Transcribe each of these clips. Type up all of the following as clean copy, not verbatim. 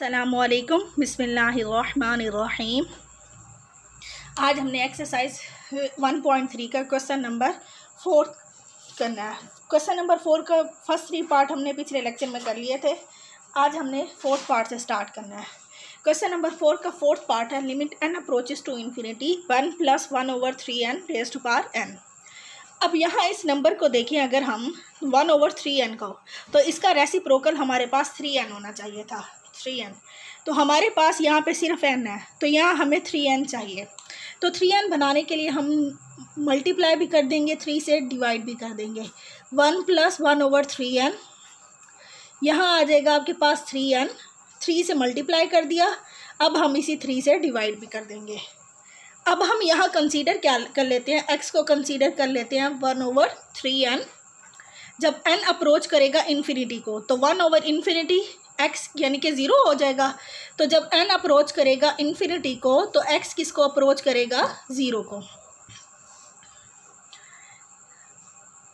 अस्सलामुअलैकुम बिस्मिल्लाहिर्रहमानिर्रहीम। आज हमने एक्सरसाइज 1.3 का क्वेश्चन नंबर 4 करना है। क्वेश्चन नंबर 4 का फर्स्ट 3 पार्ट हमने पिछले लेक्चर में कर लिए थे। आज हमने 4th पार्ट से स्टार्ट करना है। क्वेश्चन नंबर 4 का 4th पार्ट है limit n approaches to infinity 1 + 1/3n raised to power n। अब यहाँ इस नंबर को देखें, अगर हम 1/3n को, तो इसका रेसिप्रोकल हमारे पास 3n होना चाहिए था, 3n। तो हमारे पास यहाँ पे सिर्फ n है, तो यहाँ हमें 3n चाहिए। तो 3n बनाने के लिए हम मल्टीप्लाई भी कर देंगे, 3 से डिवाइड भी कर देंगे। 1 + 1/3n, यहाँ आ जाएगा आपके पास 3n, 3 से मल्टीप्लाई कर दिया। अब हम इसी 3 से डिवाइड भी कर देंगे। अब हम यहाँ कंसीडर क्या कर लेते हैं, x को कंसीडर कर लेते हैं 1/3n। जब n अप्रोच करेगा इन्फिनिटी को, तो 1/∞ x यानी कि 0 हो जाएगा। तो जब n अप्रोच करेगा इन्फिनिटी को, तो x किसको अप्रोच करेगा, 0 को।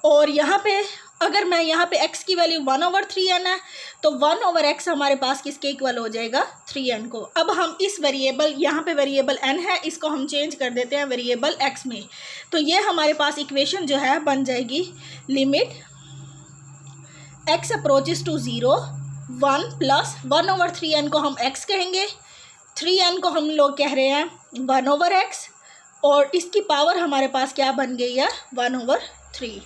और यहाँ पे अगर मैं यहाँ पे x की वैल्यू 1/3n है, तो 1/x हमारे पास किसके इक्वल हो जाएगा, 3n को। अब हम इस वेरिएबल, यहाँ पे वेरिएबल n है, इसको हम चेंज कर देते हैं वेरिएबल x में। तो ये हमारे पास इक्वेशन जो है बन जाएगी limit x approaches to 0, 1 + 1/3n को हम x कहेंगे, 3n को हम लोग कह रहे हैं 1/x, और इसकी पावर हमारे पास क्या बन गई है, 1/3।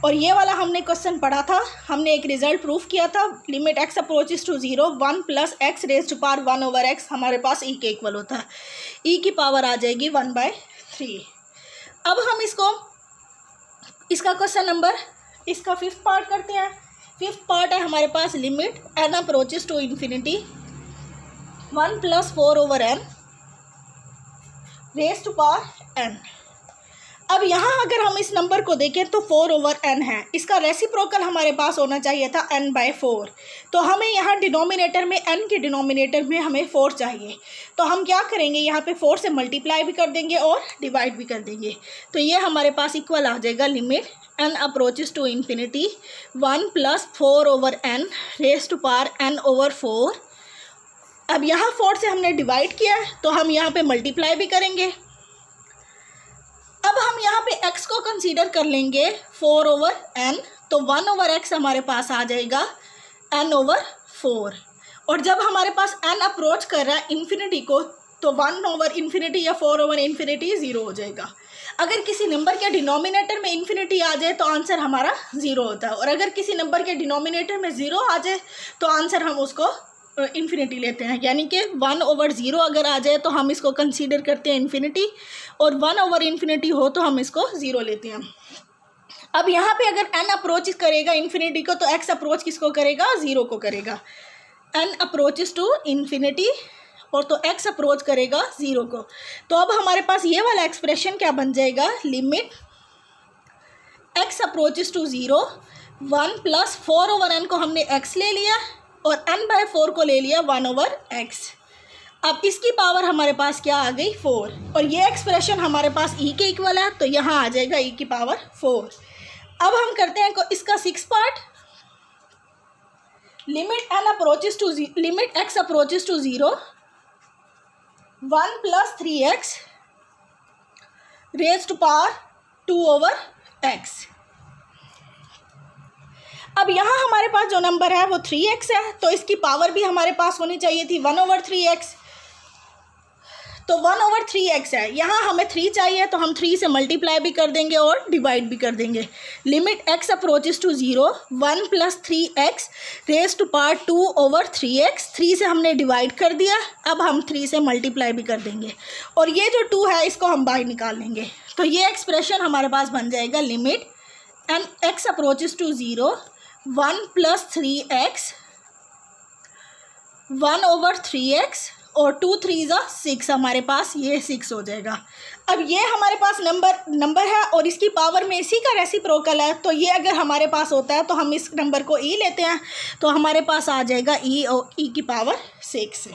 और ये वाला हमने क्वेश्चन पढ़ा था, हमने एक रिजल्ट प्रूफ किया था। Limit x approaches to 0, 1 + x raised to power 1/x हमारे पास e के इक्वल होता है। e की पावर आ जाएगी 1/3। अब हम इसका क्वेश्चन नंबर, इसका 5th पार्ट करते हैं। 5th पार्ट है हमारे पास limit n approaches to infinity 1 + 4/n raised to power n। अब यहाँ अगर हम इस नंबर को देखें तो 4/n है, इसका रेसिप्रोकल हमारे पास होना चाहिए था n/4। तो हमें यहाँ डिनोमिनेटर में, n के डिनोमिनेटर में हमें 4 चाहिए। तो हम क्या करेंगे, यहाँ पे 4 से मल्टीप्लाई भी कर देंगे और डिवाइड भी कर देंगे। तो ये हमारे पास इक्वल आ जाएगा limit n approaches to infinity 1 + 4/n raised to power n/4। अब यहाँ 4 से हमने डिवाइड किया है, तो हम यहाँ पे मल्टीप्लाई भी करेंगे। अब हम यहाँ पे x को कंसीडर कर लेंगे 4/n, तो 1/x हमारे पास आ जाएगा n/4। और जब हमारे पास n अप्रोच कर रहा है इन्फिनिटी को, तो 1/∞ या 4/∞ 0 हो जाएगा। अगर किसी नंबर के डिनोमिनेटर में इन्फिनिटी आ जाए तो आंसर हमारा 0 होता है, और अगर किसी नंबर के डिनोमिनेटर में 0 आ जाए तो आंसर हम उसको इन्फिनिटी लेते हैं। यानी कि 1/0 अगर आ जाए तो हम इसको कंसीडर करते हैं इन्फिनिटी, और 1/∞ हो तो हम इसको 0 लेते हैं। अब यहाँ पे अगर n अप्रोच करेगा इन्फिनिटी को, तो x अप्रोच किसको करेगा, 0 को करेगा। n अप्रोचेस टू इन्फिनिटी, और तो x अप्रोच करेगा 0 को। तो अब हमारे पास ये वाला एक्सप्रेशन क्या बन जाएगा, limit x approaches to 0, 1 + 4/n को हमने x ले लिया, और n/4 को ले लिया 1/x। अब इसकी पावर हमारे पास क्या आ गई, 4। और ये एक्सप्रेशन हमारे पास e के इक्वल है, तो यहाँ आ जाएगा e की पावर 4। अब हम करते हैं इसका 6th part. Limit x approaches to 0, 1 + 3x raised to power 2/x। अब यहाँ हमारे पास जो नंबर है वो 3x है, तो इसकी पावर भी हमारे पास होनी चाहिए थी 1/3x। तो 1/3x है, यहाँ हमें 3 चाहिए, तो हम 3 से मल्टीप्लाई भी कर देंगे और डिवाइड भी कर देंगे। Limit x approaches to 0, 1 + 3x raised to power 2/3x। 3 से हमने डिवाइड कर दिया, अब हम 3 से मल्टीप्लाई भी कर देंगे, और ये जो 2 है इसको हम बाहर निकाल लेंगे। तो ये एक्सप्रेशन हमारे पास बन जाएगा limit x approaches to 0, 1 + 3x 1/3x, और 2 3 6 हमारे पास ये 6 हो जाएगा। अब ये हमारे पास नंबर है, और इसकी पावर में इसी का रेसिप्रोकल है। तो ये अगर हमारे पास होता है तो हम इस नंबर को e लेते हैं, तो हमारे पास आ जाएगा e, और e की पावर 6।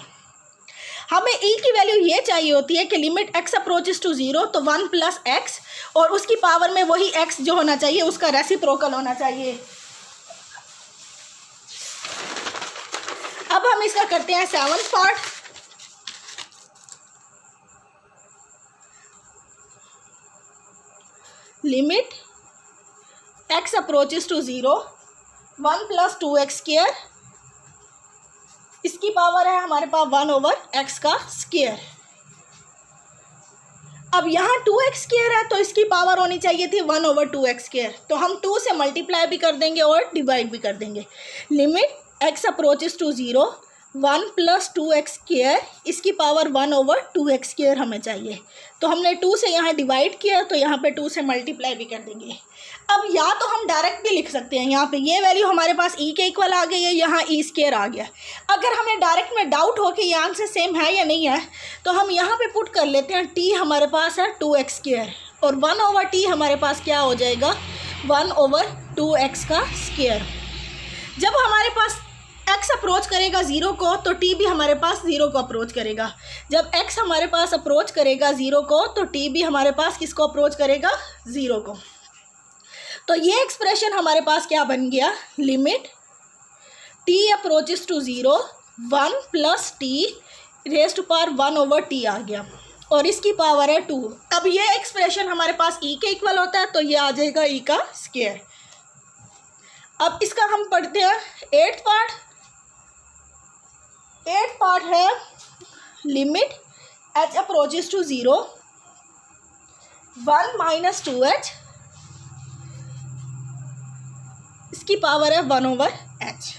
हमें e की वैल्यू ये चाहिए होती है कि लिमिट x अप्रोचेस टू 0, तो 1 + x, और उसकी पावर में वही x जो होना चाहिए उसका रेसिप्रोकल होना चाहिए। अब हम इसका करते हैं 7th part. Limit x approaches to 0, 1 + 2x², इसकी पावर है हमारे पास 1/x का स्क्वायर। अब यहाँ 2x² है तो इसकी पावर होनी चाहिए थी 1/2x², तो हम 2 से मल्टीप्लाई भी कर देंगे और डिवाइड भी कर देंगे। Limit x approaches to 0, 1 + 2x², इसकी पावर 1/2x² हमें चाहिए, तो हमने 2 से यहाँ डिवाइड किया तो यहाँ पे 2 से मल्टीप्लाई भी कर देंगे। अब या तो हम डायरेक्ट भी लिख सकते हैं, यहाँ पे ये वैल्यू हमारे पास e के इक्वल आ गई है, यहाँ e² आ गया। अगर हमें डायरेक्ट में डाउट हो कि ये आंसर सेम है या नहीं है तो हम यहाँ पे पुट कर लेते हैं, t हमारे पास है 2x² और 1/t हमारे पास क्या हो जाएगा 1/2x का स्क्वायर। जब हमारे पास x अप्रोच करेगा 0 को तो t भी हमारे पास 0 को अप्रोच करेगा। जब x हमारे पास अप्रोच करेगा 0 को तो t भी हमारे पास किसको अप्रोच करेगा 0 को। तो ये एक्सप्रेशन हमारे पास क्या बन गया, limit t approaches to 0, 1 + t raise to power 1/t आ गया और इसकी पावर है 2। अब ये एक्सप्रेशन हमारे पास e के इक्वल होता है तो ये आ जाएगा e का स्क्वायर। अब इसका हम पढ़ते हैं 8th पार्ट। 8th पार्ट है limit h approaches to 0, 1 - 2h, इसकी पावर है 1/h।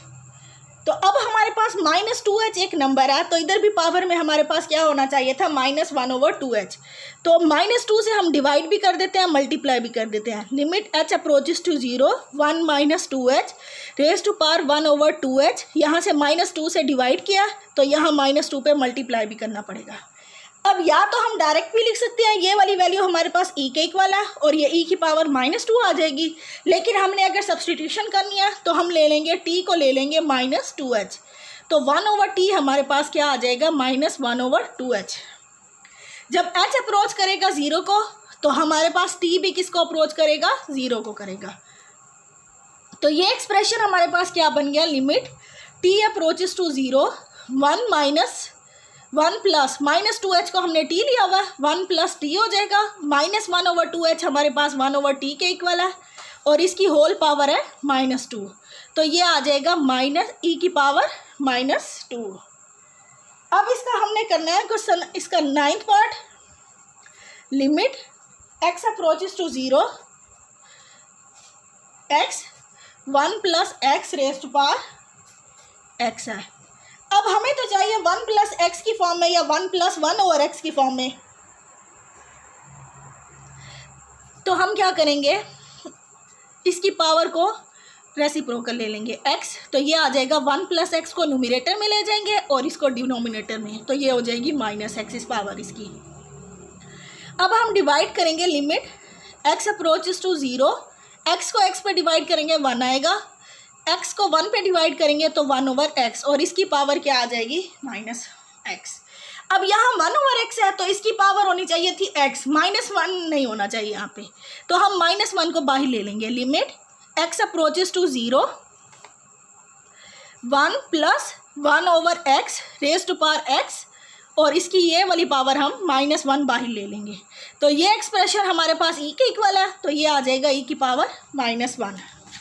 तो अब हमारे पास -2h एक नंबर है तो इधर भी पावर में हमारे पास क्या होना चाहिए था -1/2h। तो -2 से हम डिवाइड भी कर देते हैं, मल्टीप्लाई भी कर देते हैं। Limit h approaches to 0, 1 - 2h raise to power 1/2h, यहाँ से -2 से डिवाइड किया तो यहाँ -2 पे मल्टीप्लाई भी करना पड़ेगा। अब या तो हम डायरेक्ट भी लिख सकते हैं, ये वाली वैल्यू हमारे पास e के इक्वल है और ये e की पावर -2 आ जाएगी, लेकिन हमने अगर सब्सटीट्यूशन करनी है तो हम ले लेंगे t को ले लेंगे -2h, तो 1/t हमारे पास क्या आ जाएगा -1/2h। जब h अप्रोच करेगा 0 को तो हमारे पास t भी किसको अप्रोच करेगा 0 को करेगा। तो ये एक्सप्रेशन हमारे पास क्या बन गया, limit t approaches to 0, 1 plus -2h को हमने t लिया हुआ, 1 + t हो जाएगा, -1/2h हमारे पास 1/t के इक्वल है और इसकी होल पावर है -2, तो ये आ जाएगा -e की पावर -2। अब इसका हमने करना है क्वेश्चन, इसका 9th part. Limit x approaches to 0, x 1 + x raise to power x है। अब हमें तो चाहिए 1 + x की फॉर्म में या 1 + 1/x की फॉर्म में, तो हम क्या करेंगे, इसकी पावर को रेसिप्रोकल ले लेंगे x, तो ये आ जाएगा 1 + x को न्यूमरेटर में ले जाएंगे और इसको डिनोमिनेटर में, तो ये हो जाएगी -x इस पावर इसकी। अब हम डिवाइड करेंगे, limit x approaches to 0, x को x पे डिवाइड करेंगे 1 आएगा, x को 1 पे डिवाइड करेंगे तो 1/x और इसकी पावर क्या आ जाएगी -x। अब यहाँ 1/x है तो इसकी पावर होनी चाहिए थी x, -1 नहीं होना चाहिए यहाँ पे, तो हम -1 को बाहर ले लेंगे। Limit x approaches to 0, 1 + 1/x raise to power x और इसकी ये वाली पावर हम -1 बाहर ले लेंगे, तो ये एक्सप्रेशन हमारे पास e के इक्वल है, तो ये आ जाएगा e की पावर -1।